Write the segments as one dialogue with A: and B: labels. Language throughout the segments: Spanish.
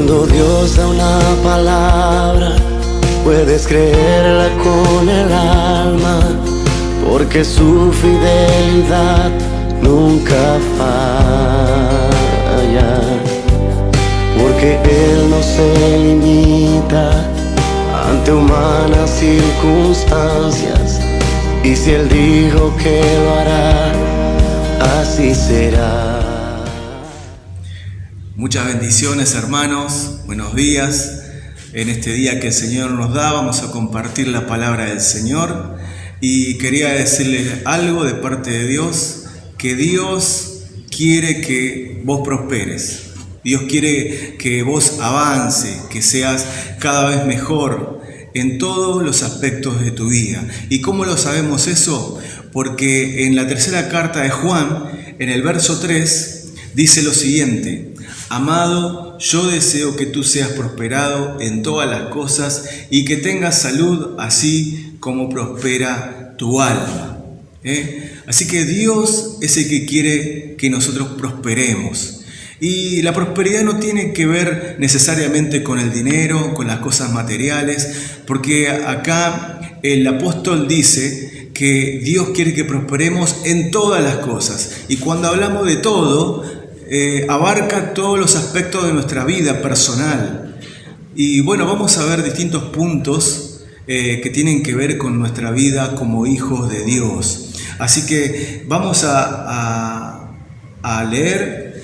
A: Cuando Dios da una palabra, puedes creerla con el alma, porque su fidelidad nunca falla, porque Él no se limita ante humanas circunstancias, y si Él dijo que lo hará, así será.
B: Muchas bendiciones, hermanos, buenos días. En este día que el Señor nos da, vamos a compartir la palabra del Señor, y quería decirles algo de parte de Dios, que Dios quiere que vos prosperes. Dios quiere que vos avances, que seas cada vez mejor en todos los aspectos de tu vida. ¿Y cómo lo sabemos eso? Porque en la tercera carta de Juan, en el verso 3, dice lo siguiente: Amado, yo deseo que tú seas prosperado en todas las cosas y que tengas salud así como prospera tu alma. Así que Dios es el que quiere que nosotros prosperemos. Y la prosperidad no tiene que ver necesariamente con el dinero, con las cosas materiales, porque acá el apóstol dice que Dios quiere que prosperemos en todas las cosas. Y cuando hablamos de todo, abarca todos los aspectos de nuestra vida personal. Y bueno, vamos a ver distintos puntos que tienen que ver con nuestra vida como hijos de Dios. Así que vamos a leer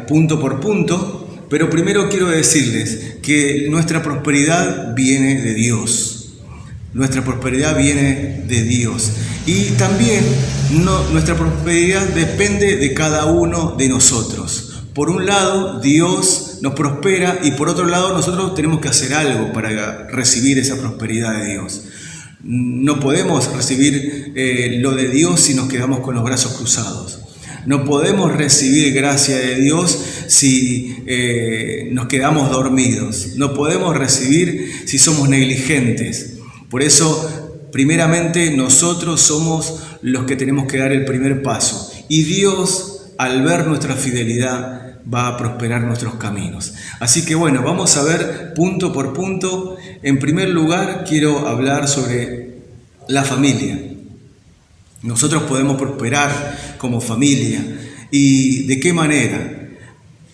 B: punto por punto, pero primero quiero decirles que nuestra prosperidad viene de Dios. Nuestra prosperidad viene de Dios. Y también nuestra prosperidad depende de cada uno de nosotros. Por un lado, Dios nos prospera, y por otro lado, nosotros tenemos que hacer algo para recibir esa prosperidad de Dios. No podemos recibir lo de Dios si nos quedamos con los brazos cruzados. No podemos recibir gracia de Dios si nos quedamos dormidos. No podemos recibir si somos negligentes. Por eso, primeramente, nosotros somos los que tenemos que dar el primer paso. Y Dios, al ver nuestra fidelidad, va a prosperar nuestros caminos. Así que bueno, vamos a ver punto por punto. En primer lugar, quiero hablar sobre la familia. Nosotros podemos prosperar como familia. ¿Y de qué manera?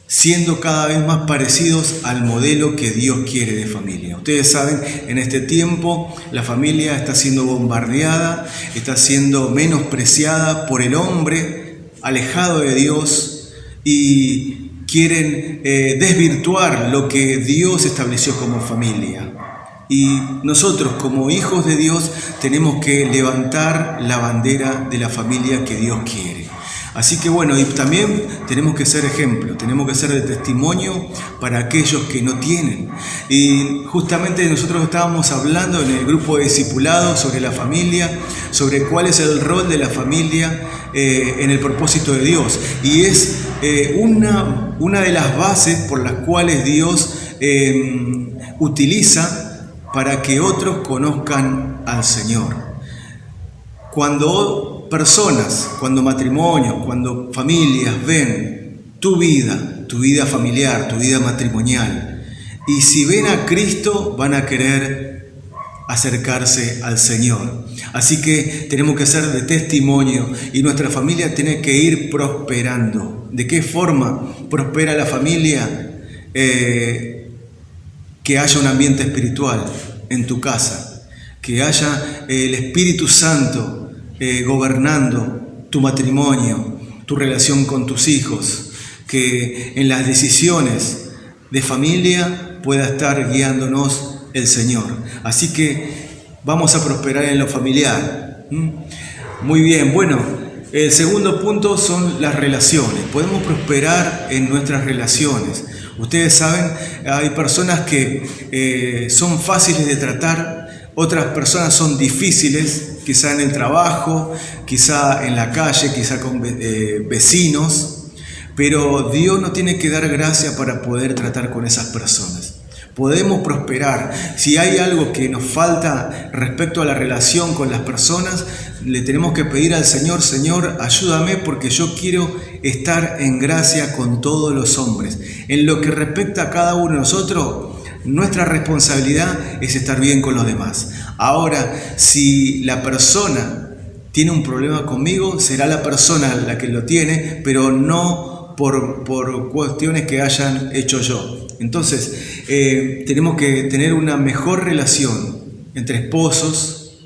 B: Siendo cada vez más parecidos al modelo que Dios quiere de familia. Ustedes saben, en este tiempo la familia está siendo bombardeada, está siendo menospreciada por el hombre, alejado de Dios, y quieren desvirtuar lo que Dios estableció como familia. Y nosotros, como hijos de Dios, tenemos que levantar la bandera de la familia que Dios quiere. Así que bueno, y también tenemos que ser ejemplo, tenemos que ser de testimonio para aquellos que no tienen. Y justamente nosotros estábamos hablando en el grupo de discipulados sobre la familia, sobre cuál es el rol de la familia en el propósito de Dios. Y es una de las bases por las cuales Dios utiliza para que otros conozcan al Señor. Cuando personas, cuando matrimonios, cuando familias ven tu vida familiar, tu vida matrimonial, y si ven a Cristo, van a querer acercarse al Señor. Así que tenemos que ser de testimonio, y nuestra familia tiene que ir prosperando. ¿De qué forma prospera la familia? Que haya un ambiente espiritual en tu casa, que haya el Espíritu Santo gobernando tu matrimonio, tu relación con tus hijos, que en las decisiones de familia pueda estar guiándonos el Señor. Así que vamos a prosperar en lo familiar. Muy bien, bueno, el segundo punto son las relaciones. Podemos prosperar en nuestras relaciones. Ustedes saben, hay personas que son fáciles de tratar, otras personas son difíciles, quizá en el trabajo, quizá en la calle, quizá con vecinos, pero Dios nos tiene que dar gracia para poder tratar con esas personas. podemos prosperar. Si hay algo que nos falta respecto a la relación con las personas, le tenemos que pedir al Señor: Señor, ayúdame porque yo quiero estar en gracia con todos los hombres. En lo que respecta a cada uno de nosotros, nuestra responsabilidad es estar bien con los demás. Ahora, si la persona tiene un problema conmigo, será la persona la que lo tiene, pero no por cuestiones que hayan hecho yo. Entonces, tenemos que tener una mejor relación entre esposos,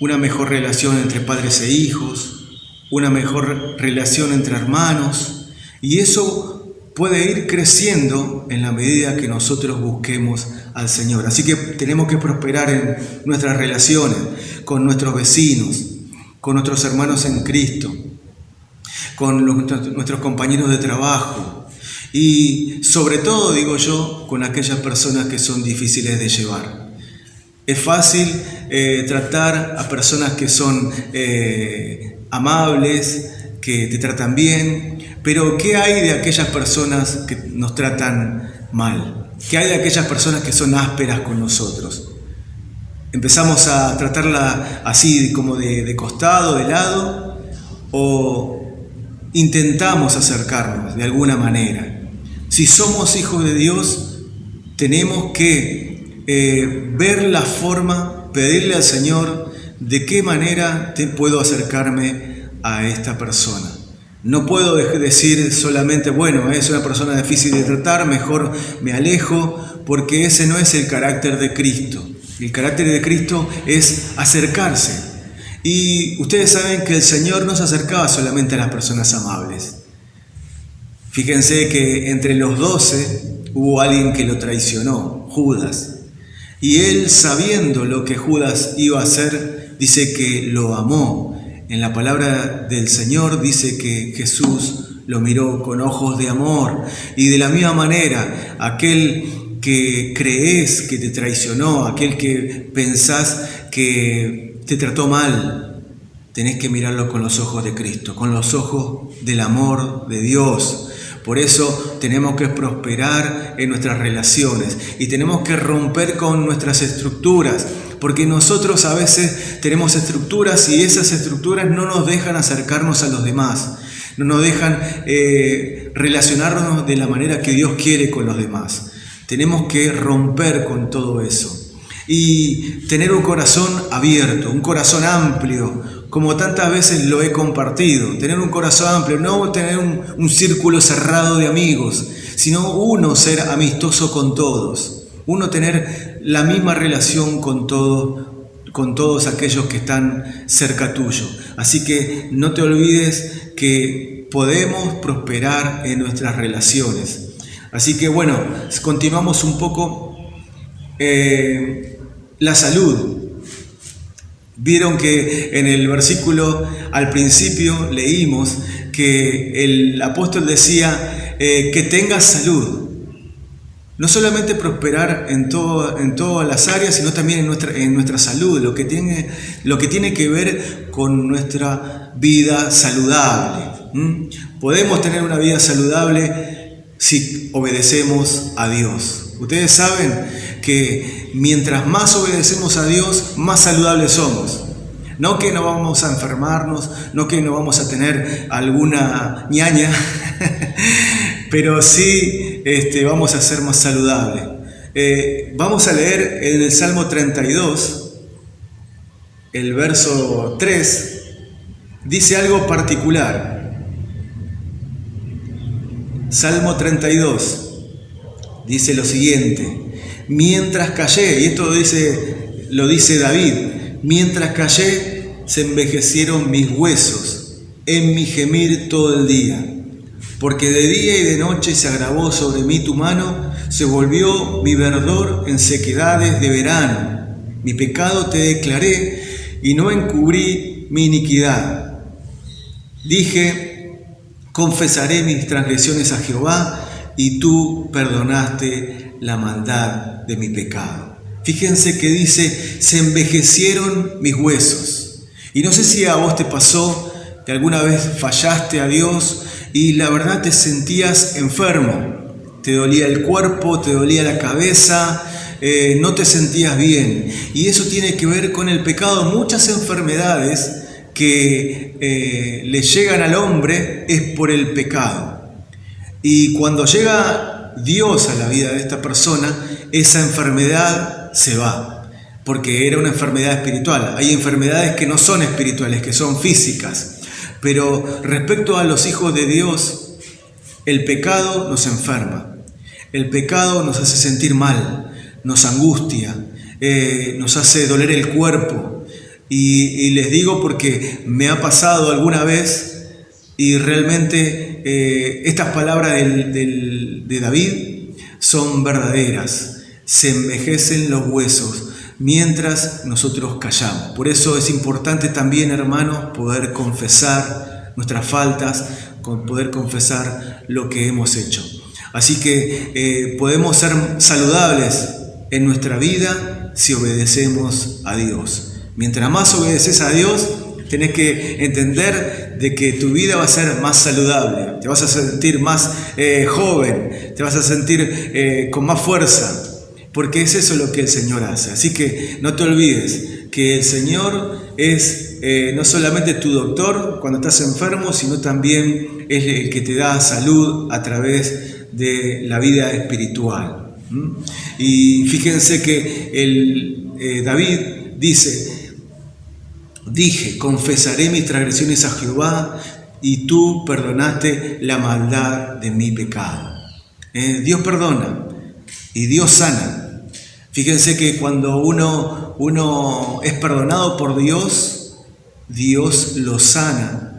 B: una mejor relación entre padres e hijos, una mejor relación entre hermanos, y eso puede ir creciendo en la medida que nosotros busquemos al Señor. Así que tenemos que prosperar en nuestras relaciones con nuestros vecinos, con nuestros hermanos en Cristo, con nuestros compañeros de trabajo y sobre todo, digo yo, con aquellas personas que son difíciles de llevar. Es fácil tratar a personas que son amables, que te tratan bien, pero ¿qué hay de aquellas personas que nos tratan mal? ¿Qué hay de aquellas personas que son ásperas con nosotros? ¿Empezamos a tratarla así como de costado, de lado, o intentamos acercarnos de alguna manera? Si somos hijos de Dios, tenemos que ver la forma, pedirle al Señor de qué manera puedo acercarme a esta persona. No puedo decir solamente, bueno, es una persona difícil de tratar, mejor me alejo, porque ese no es el carácter de Cristo. El carácter de Cristo es acercarse. Y ustedes saben que el Señor no se acercaba solamente a las personas amables. Fíjense que entre los 12 hubo alguien que lo traicionó, Judas. Y él, sabiendo lo que Judas iba a hacer, dice que lo amó. En la palabra del Señor dice que Jesús lo miró con ojos de amor. Y de la misma manera, aquel que crees que te traicionó, aquel que pensás que te trató mal, tenés que mirarlo con los ojos de Cristo, con los ojos del amor de Dios. Por eso tenemos que prosperar en nuestras relaciones y tenemos que romper con nuestras estructuras, porque nosotros a veces tenemos estructuras y esas estructuras no nos dejan acercarnos a los demás, no nos dejan relacionarnos de la manera que Dios quiere con los demás. Tenemos que romper con todo eso y tener un corazón abierto, un corazón amplio, como tantas veces lo he compartido. Tener un corazón amplio, no tener un círculo cerrado de amigos, sino uno ser amistoso con todos, uno tener la misma relación con todos aquellos que están cerca tuyo. Así que no te olvides que podemos prosperar en nuestras relaciones. Así que bueno, continuamos un poco. La salud. Vieron que en el versículo al principio leímos que el apóstol decía que tengas salud. No solamente prosperar en todas las áreas, sino también en nuestra salud, lo que tiene que ver con nuestra vida saludable. Podemos tener una vida saludable si obedecemos a Dios. Ustedes saben que mientras más obedecemos a Dios, más saludables somos. No que no vamos a enfermarnos, no que no vamos a tener alguna ñaña, pero sí vamos a ser más saludables. Vamos a leer en el Salmo 32, el verso 3, dice algo particular. Salmo 32 dice lo siguiente: mientras callé, y esto lo dice David, mientras callé se envejecieron mis huesos en mi gemir todo el día, porque de día y de noche se agravó sobre mí tu mano, se volvió mi verdor en sequedades de verano. Mi pecado te declaré y no encubrí mi iniquidad. Dije, confesaré mis transgresiones a Jehová, y tú perdonaste la maldad de mi pecado. Fíjense que dice, se envejecieron mis huesos. Y no sé si a vos te pasó que alguna vez fallaste a Dios y la verdad te sentías enfermo, te dolía el cuerpo, te dolía la cabeza, no te sentías bien. Y eso tiene que ver con el pecado. Muchas enfermedades que le llegan al hombre es por el pecado. Y cuando llega Dios a la vida de esta persona, esa enfermedad se va, porque era una enfermedad espiritual. Hay enfermedades que no son espirituales, que son físicas. Pero respecto a los hijos de Dios, el pecado nos enferma. El pecado nos hace sentir mal, nos angustia, nos hace doler el cuerpo. Y les digo porque me ha pasado alguna vez y realmente estas palabras de David son verdaderas. Se envejecen los huesos mientras nosotros callamos. Por eso es importante también, hermanos, poder confesar nuestras faltas, poder confesar lo que hemos hecho. Así que podemos ser saludables en nuestra vida si obedecemos a Dios. Mientras más obedeces a Dios, tenés que entender de que tu vida va a ser más saludable, te vas a sentir más joven, te vas a sentir con más fuerza, porque es eso lo que el Señor hace. Así que no te olvides que el Señor es no solamente tu doctor cuando estás enfermo, sino también es el que te da salud a través de la vida espiritual. Y fíjense que David dice: dije, confesaré mis transgresiones a Jehová, y tú perdonaste la maldad de mi pecado. Dios perdona y Dios sana. Fíjense que cuando uno es perdonado por Dios, Dios lo sana.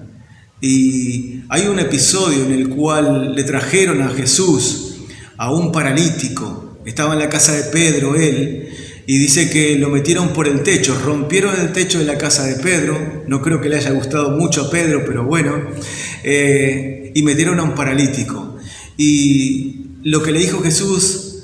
B: Y hay un episodio en el cual le trajeron a Jesús a un paralítico. Estaba en la casa de Pedro él, y dice que lo metieron por el techo, rompieron el techo de la casa de Pedro. No creo que le haya gustado mucho a Pedro, pero bueno, y metieron a un paralítico. Y lo que le dijo Jesús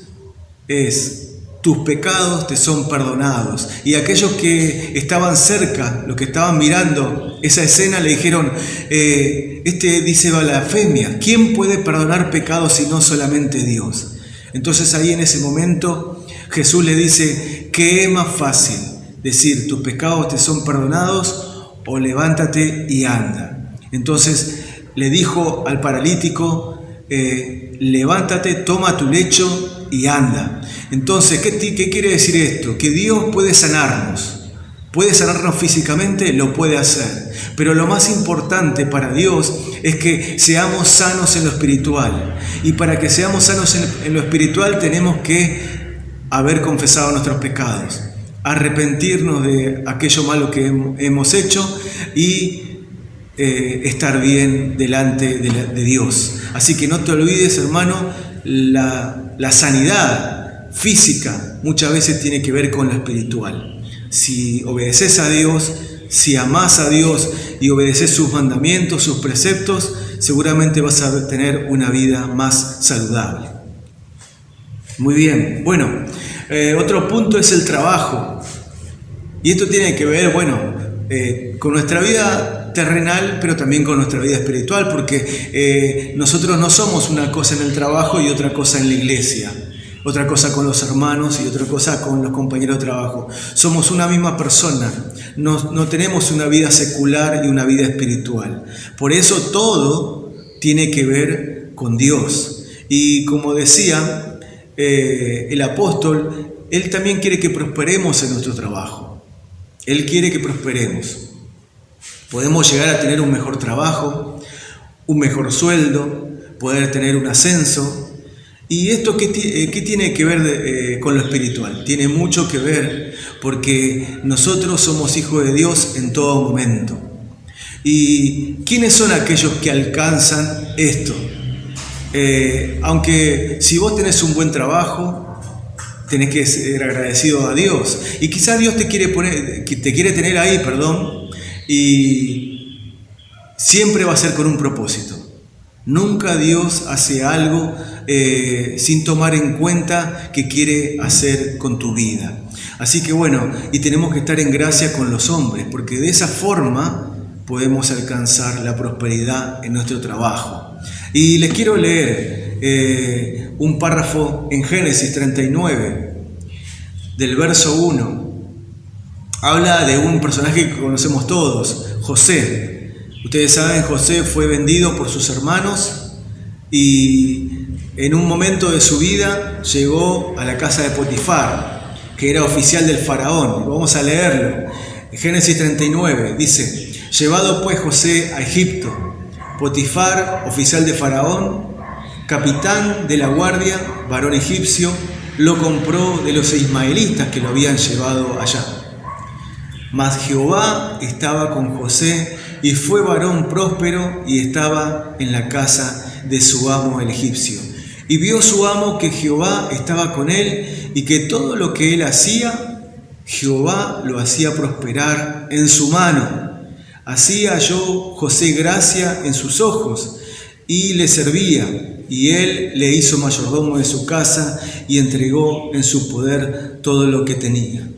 B: es: tus pecados te son perdonados. Y aquellos que estaban cerca, los que estaban mirando esa escena, le dijeron: dice blasfemia, ¿quién puede perdonar pecados si no solamente Dios? Entonces ahí en ese momento Jesús le dice: ¿qué es más fácil? Decir, tus pecados te son perdonados, o levántate y anda. Entonces le dijo al paralítico: levántate, toma tu lecho y anda. Entonces, ¿qué quiere decir esto? Que Dios puede sanarnos físicamente, lo puede hacer. Pero lo más importante para Dios es que seamos sanos en lo espiritual. Y para que seamos sanos en lo espiritual tenemos que haber confesado nuestros pecados, arrepentirnos de aquello malo que hemos hecho y estar bien delante de Dios. Así que no te olvides, hermano, la sanidad física muchas veces tiene que ver con lo espiritual. Si obedeces a Dios, si amás a Dios y obedeces sus mandamientos, sus preceptos, seguramente vas a tener una vida más saludable. Muy bien, bueno, otro punto es el trabajo. Y esto tiene que ver, con nuestra vida terrenal, pero también con nuestra vida espiritual, porque nosotros no somos una cosa en el trabajo y otra cosa en la iglesia, otra cosa con los hermanos y otra cosa con los compañeros de trabajo. Somos una misma persona, no tenemos una vida secular y una vida espiritual. Por eso todo tiene que ver con Dios. Y como decía el apóstol, él también quiere que prosperemos en nuestro trabajo. Él quiere que prosperemos. Podemos llegar a tener un mejor trabajo, un mejor sueldo, poder tener un ascenso. ¿Y esto qué tiene que ver con lo espiritual? Tiene mucho que ver, porque nosotros somos hijos de Dios en todo momento. ¿Y quiénes son aquellos que alcanzan esto? Aunque si vos tenés un buen trabajo, tenés que ser agradecido a Dios. Y quizás Dios te quiere tener ahí, y siempre va a ser con un propósito. Nunca Dios hace algo sin tomar en cuenta qué quiere hacer con tu vida. Así que y tenemos que estar en gracia con los hombres, porque de esa forma podemos alcanzar la prosperidad en nuestro trabajo. Y les quiero leer un párrafo en Génesis 39, del verso 1. Habla de un personaje que conocemos todos, José. Ustedes saben, José fue vendido por sus hermanos y en un momento de su vida llegó a la casa de Potifar, que era oficial del faraón. Vamos a leerlo. En Génesis 39 dice: llevado pues José a Egipto, Potifar, oficial de faraón, capitán de la guardia, varón egipcio, lo compró de los ismaelitas que lo habían llevado allá. Mas Jehová estaba con José, y fue varón próspero, y estaba en la casa de su amo el egipcio. Y vio su amo que Jehová estaba con él, y que todo lo que él hacía, Jehová lo hacía prosperar en su mano. Así halló José gracia en sus ojos, y le servía, y él le hizo mayordomo de su casa, y entregó en su poder todo lo que tenía.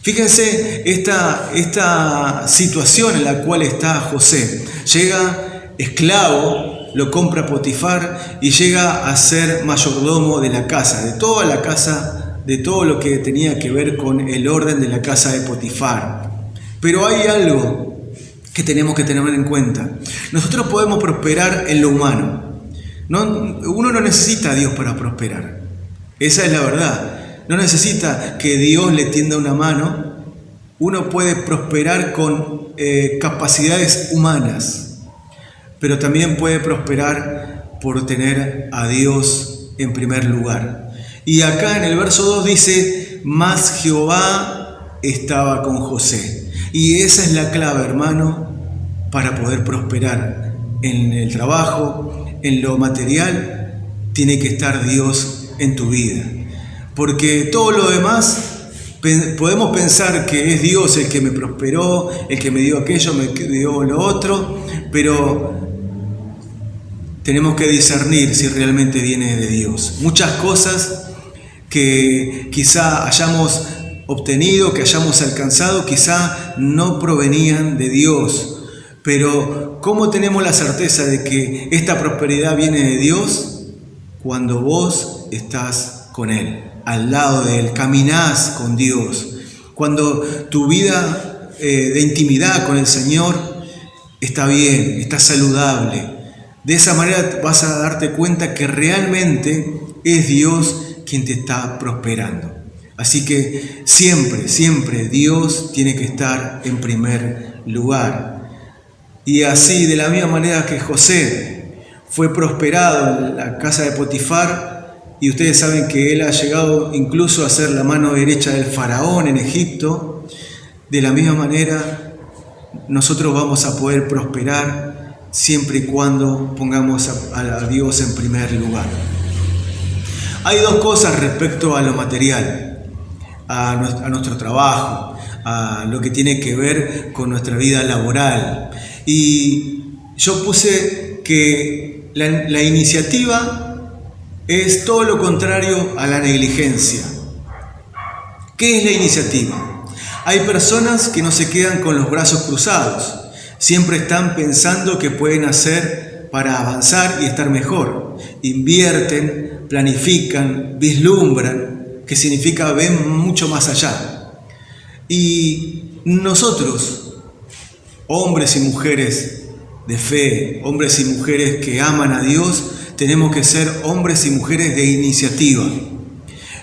B: Fíjense esta situación en la cual está José. Llega esclavo, lo compra Potifar y llega a ser mayordomo de la casa, de toda la casa, de todo lo que tenía que ver con el orden de la casa de Potifar. Pero hay algo que tenemos que tener en cuenta. Nosotros podemos prosperar en lo humano. Uno no necesita a Dios para prosperar. Esa es la verdad. No necesita que Dios le tienda una mano. Uno puede prosperar con capacidades humanas, pero también puede prosperar por tener a Dios en primer lugar. Y acá en el verso 2 dice: mas Jehová estaba con José. Y esa es la clave, hermano, para poder prosperar en el trabajo, en lo material. Tiene que estar Dios en tu vida. Porque todo lo demás, podemos pensar que es Dios el que me prosperó, el que me dio aquello, me dio lo otro, pero tenemos que discernir si realmente viene de Dios. Muchas cosas que quizá hayamos obtenido, que hayamos alcanzado, quizá no provenían de Dios. Pero ¿cómo tenemos la certeza de que esta prosperidad viene de Dios? Cuando vos estás con Él, al lado de Él, caminás con Dios. Cuando tu vida de intimidad con el Señor está bien, está saludable. De esa manera vas a darte cuenta que realmente es Dios quien te está prosperando. Así que siempre, siempre Dios tiene que estar en primer lugar. Y así, de la misma manera que José fue prosperado en la casa de Potifar, y ustedes saben que él ha llegado incluso a ser la mano derecha del faraón en Egipto, de la misma manera nosotros vamos a poder prosperar siempre y cuando pongamos a Dios en primer lugar. Hay dos cosas respecto a lo material, a nuestro trabajo, a lo que tiene que ver con nuestra vida laboral. Y yo puse que la iniciativa es todo lo contrario a la negligencia. ¿Qué es la iniciativa? Hay personas que no se quedan con los brazos cruzados. Siempre están pensando qué pueden hacer para avanzar y estar mejor. Invierten, planifican, vislumbran, que significa ven mucho más allá. Y nosotros, hombres y mujeres de fe, hombres y mujeres que aman a Dios, tenemos que ser hombres y mujeres de iniciativa.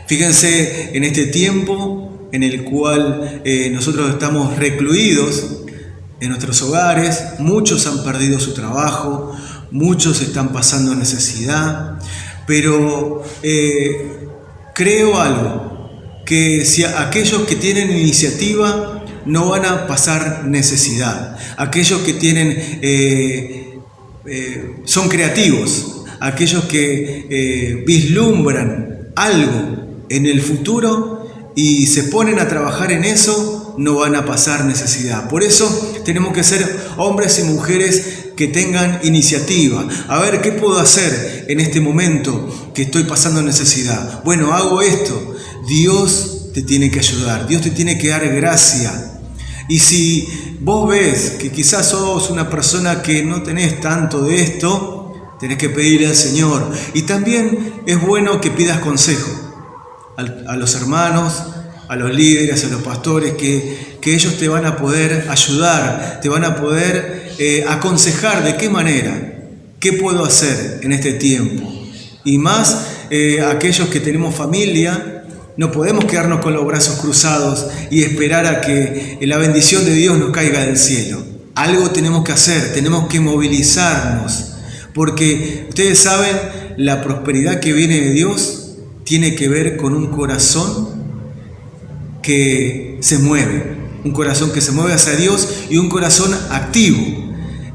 B: Fíjense en este tiempo en el cual nosotros estamos recluidos en nuestros hogares, muchos han perdido su trabajo, muchos están pasando necesidad, pero creo algo, que si aquellos que tienen iniciativa no van a pasar necesidad, aquellos que tienen son creativos, aquellos que vislumbran algo en el futuro y se ponen a trabajar en eso, no van a pasar necesidad. Por eso tenemos que ser hombres y mujeres que tengan iniciativa. A ver, ¿qué puedo hacer en este momento que estoy pasando necesidad? Bueno, hago esto. Dios te tiene que ayudar, Dios te tiene que dar gracia. Y si vos ves que quizás sos una persona que no tenés tanto de esto, tenés que pedirle al Señor. Y también es bueno que pidas consejo a los hermanos, a los líderes, a los pastores, que ellos te van a poder ayudar, te van a poder aconsejar de qué manera, qué puedo hacer en este tiempo. Y más aquellos que tenemos familia, no podemos quedarnos con los brazos cruzados y esperar a que la bendición de Dios nos caiga del cielo. Algo tenemos que hacer, tenemos que movilizarnos, porque ustedes saben, la prosperidad que viene de Dios tiene que ver con un corazón que se mueve, un corazón que se mueve hacia Dios y un corazón activo.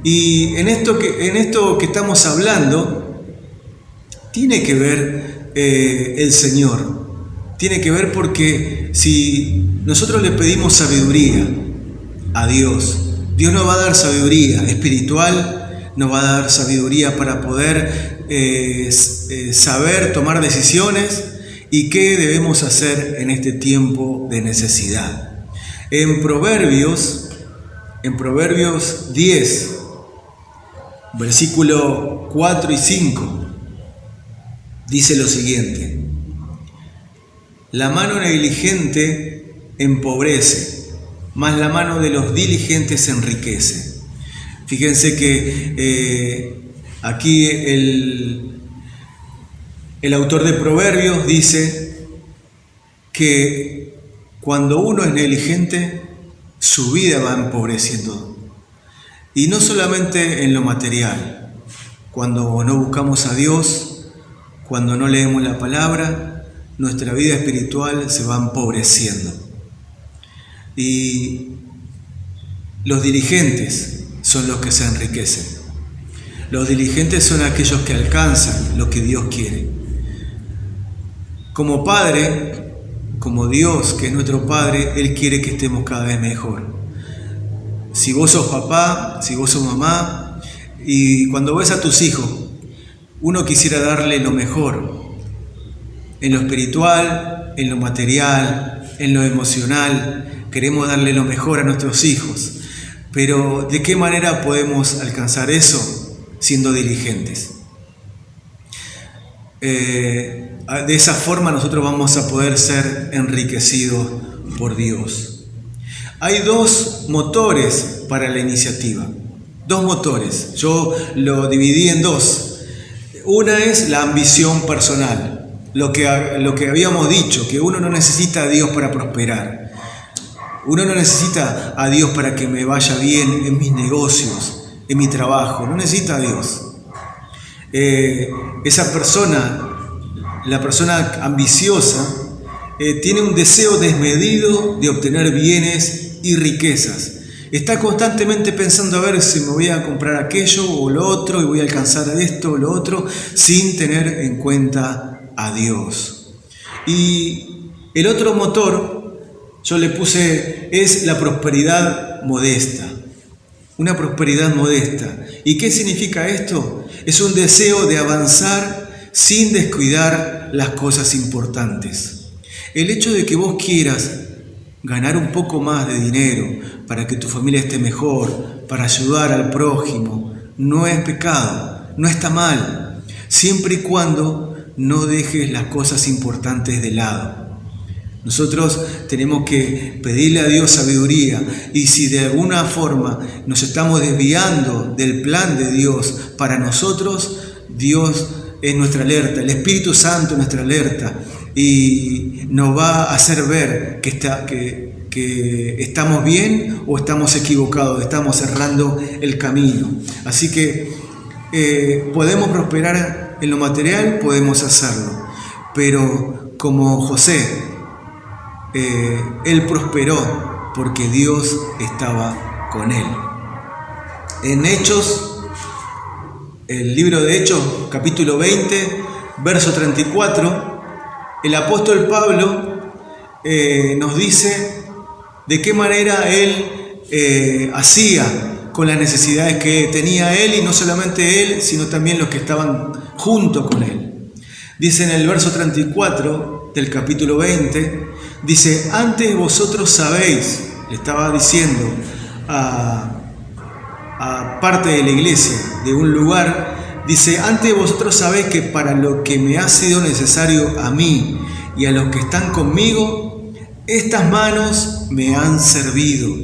B: Y en esto que estamos hablando, tiene que ver el Señor. Tiene que ver porque si nosotros le pedimos sabiduría a Dios, Dios nos va a dar sabiduría espiritual, nos va a dar sabiduría para poder saber tomar decisiones y qué debemos hacer en este tiempo de necesidad. En Proverbios 10, versículo 4 y 5, dice lo siguiente: la mano negligente empobrece, mas la mano de los diligentes enriquece. Fíjense que aquí el autor de Proverbios dice que cuando uno es negligente, su vida va empobreciendo. Y no solamente en lo material. Cuando no buscamos a Dios, cuando no leemos la palabra, nuestra vida espiritual se va empobreciendo. Y los diligentes son los que se enriquecen. Los diligentes son aquellos que alcanzan lo que Dios quiere. Como Padre, como Dios, que es nuestro Padre, Él quiere que estemos cada vez mejor. Si vos sos papá, si vos sos mamá, y cuando ves a tus hijos, uno quisiera darle lo mejor, en lo espiritual, en lo material, en lo emocional. Queremos darle lo mejor a nuestros hijos, pero ¿de qué manera podemos alcanzar eso? Siendo diligentes. De esa forma nosotros vamos a poder ser enriquecidos por Dios. Hay dos motores para la iniciativa, dos motores. Yo lo dividí en dos. Una es la ambición personal, lo que habíamos dicho, que uno no necesita a Dios para prosperar. Uno no necesita a Dios para que me vaya bien en mis negocios, en mi trabajo. No necesita a Dios. Esa persona, la persona ambiciosa, tiene un deseo desmedido de obtener bienes y riquezas. Está constantemente pensando a ver si me voy a comprar aquello o lo otro y voy a alcanzar esto o lo otro, sin tener en cuenta a Dios. Y el otro motor, yo le puse, es la prosperidad modesta. Una prosperidad modesta. ¿Y qué significa esto? Es un deseo de avanzar sin descuidar las cosas importantes. El hecho de que vos quieras ganar un poco más de dinero para que tu familia esté mejor, para ayudar al prójimo, no es pecado, no está mal, siempre y cuando no dejes las cosas importantes de lado. Nosotros tenemos que pedirle a Dios sabiduría, y si de alguna forma nos estamos desviando del plan de Dios para nosotros, Dios es nuestra alerta, el Espíritu Santo es nuestra alerta, y nos va a hacer ver que estamos bien o estamos equivocados, estamos errando el camino. Así que podemos prosperar en lo material, podemos hacerlo, pero como José, él prosperó porque Dios estaba con él. En Hechos, el libro de Hechos, capítulo 20, verso 34, el apóstol Pablo nos dice de qué manera él hacía con las necesidades que tenía él, y no solamente él, sino también los que estaban junto con él. Dice en el verso 34 del capítulo 20, dice: antes vosotros sabéis, le estaba diciendo a parte de la iglesia, de un lugar Dice, antes vosotros sabéis que para lo que me ha sido necesario a mí y a los que están conmigo, estas manos me han servido.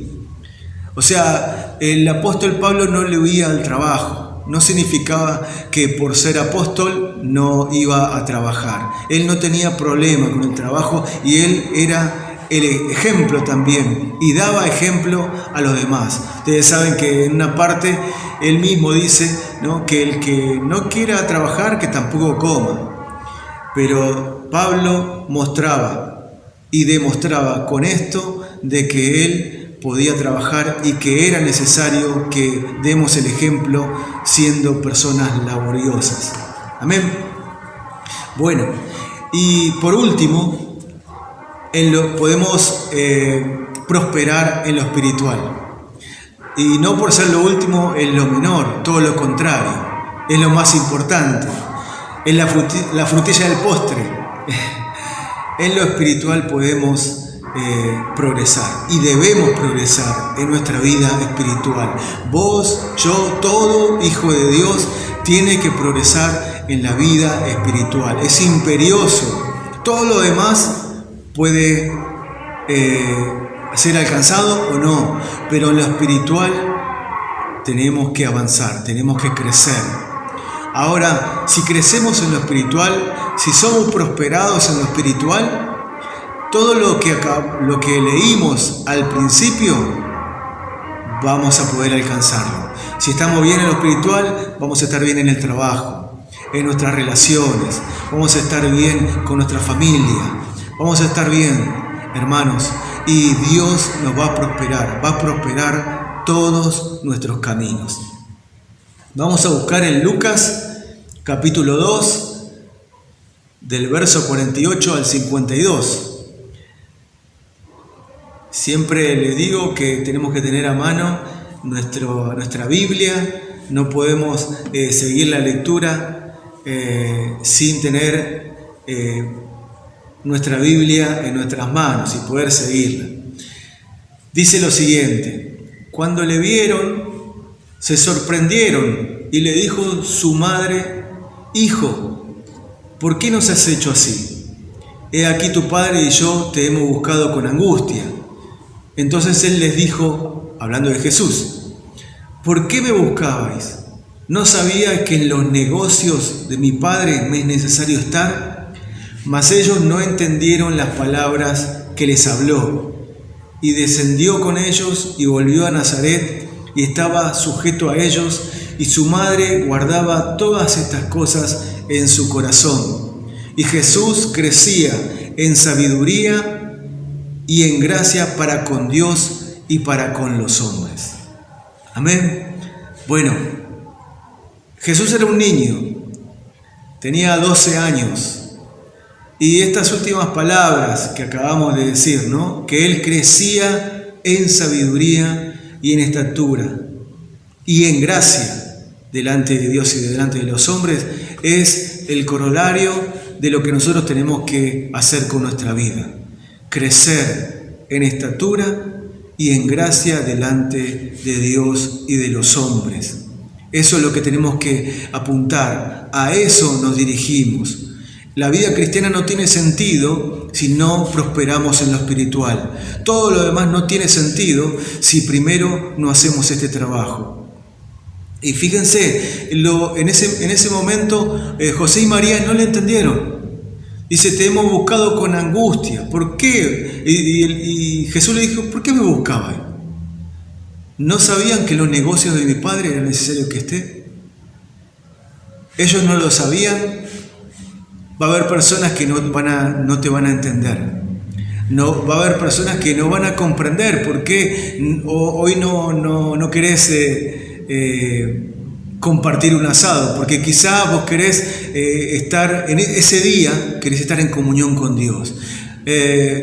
B: O sea, el apóstol Pablo no le huía al trabajo. No significaba que por ser apóstol no iba a trabajar. Él no tenía problema con el trabajo y él era el ejemplo también y daba ejemplo a los demás. Ustedes saben que en una parte él mismo dice, ¿no?, que el que no quiera trabajar, que tampoco coma. Pero Pablo mostraba y demostraba con esto de que él podía trabajar y que era necesario que demos el ejemplo siendo personas laboriosas. Amén. Bueno, y por último, podemos prosperar en lo espiritual. Y no por ser lo último es lo menor, todo lo contrario, es lo más importante, es la frutilla del postre. En lo espiritual podemos progresar y debemos progresar en nuestra vida espiritual. Vos, yo, todo hijo de Dios tiene que progresar en la vida espiritual. Es imperioso. Todo lo demás puede ser alcanzado o no, pero en lo espiritual tenemos que avanzar, tenemos que crecer. Ahora, si crecemos en lo espiritual, si somos prosperados en lo espiritual, todo lo que leímos al principio vamos a poder alcanzarlo. Si estamos bien en lo espiritual, vamos a estar bien en el trabajo, en nuestras relaciones, vamos a estar bien con nuestra familia, vamos a estar bien, hermanos, y Dios nos va a prosperar todos nuestros caminos. Vamos a buscar en Lucas capítulo 2, del verso 48 al 52. Siempre les digo que tenemos que tener a mano nuestra Biblia, no podemos seguir la lectura sin tener nuestra Biblia en nuestras manos y poder seguirla. Dice lo siguiente: cuando le vieron, se sorprendieron y le dijo su madre: Hijo, ¿por qué nos has hecho así? He aquí tu padre y yo te hemos buscado con angustia. Entonces él les dijo, hablando de Jesús: ¿por qué me buscabais? ¿No sabíais que en los negocios de mi padre me es necesario estar? Mas ellos no entendieron las palabras que les habló. Y descendió con ellos y volvió a Nazaret y estaba sujeto a ellos, y su madre guardaba todas estas cosas en su corazón. Y Jesús crecía en sabiduría y en gracia para con Dios y para con los hombres. Amén. Bueno, Jesús era un niño, tenía 12 años. Y estas últimas palabras que acabamos de decir, ¿no?, que él crecía en sabiduría y en estatura y en gracia delante de Dios y delante de los hombres, es el corolario de lo que nosotros tenemos que hacer con nuestra vida. Crecer en estatura y en gracia delante de Dios y de los hombres. Eso es lo que tenemos que apuntar, a eso nos dirigimos. La vida cristiana no tiene sentido si no prosperamos en lo espiritual. Todo lo demás no tiene sentido si primero no hacemos este trabajo. Y fíjense, en ese momento José y María no le entendieron. Dice: te hemos buscado con angustia. ¿Por qué? Y Jesús le dijo: ¿por qué me buscaban? ¿No sabían que en los negocios de mi padre era necesario que esté? Ellos no lo sabían. Va a haber personas que no te van a entender. No, va a haber personas que no van a comprender por qué hoy no querés compartir un asado, porque quizá vos querés estar en ese día, querés estar en comunión con Dios.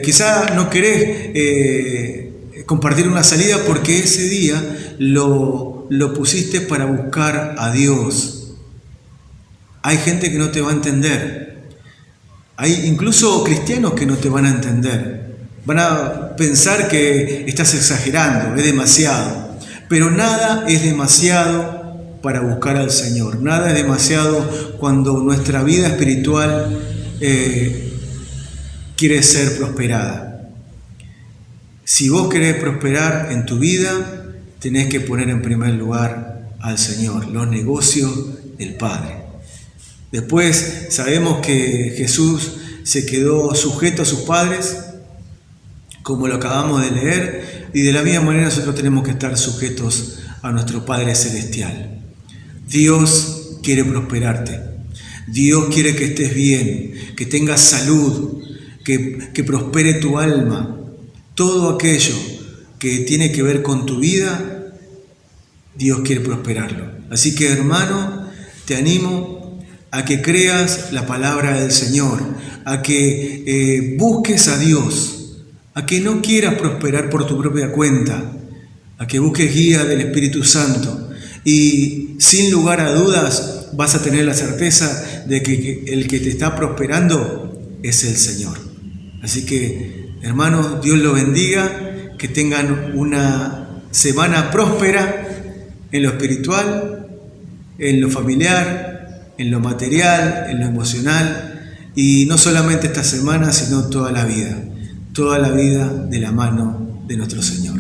B: Quizá no querés compartir una salida porque ese día lo pusiste para buscar a Dios. Hay gente que no te va a entender. Hay incluso cristianos que no te van a entender. Van a pensar que estás exagerando, es demasiado. Pero nada es demasiado para buscar al Señor. Nada es demasiado cuando nuestra vida espiritual quiere ser prosperada. Si vos querés prosperar en tu vida, tenés que poner en primer lugar al Señor, los negocios del Padre. Después sabemos que Jesús se quedó sujeto a sus padres, como lo acabamos de leer, y de la misma manera nosotros tenemos que estar sujetos a nuestro Padre Celestial. Dios quiere prosperarte. Dios quiere que estés bien, que tengas salud, que prospere tu alma. Todo aquello que tiene que ver con tu vida, Dios quiere prosperarlo. Así que, hermano, te animo a que creas la palabra del Señor, a que busques a Dios, a que no quieras prosperar por tu propia cuenta, a que busques guía del Espíritu Santo. Y sin lugar a dudas vas a tener la certeza de que el que te está prosperando es el Señor. Así que, hermanos, Dios los bendiga, que tengan una semana próspera en lo espiritual, en lo familiar, en lo material, en lo emocional, y no solamente esta semana, sino toda la vida de la mano de nuestro Señor.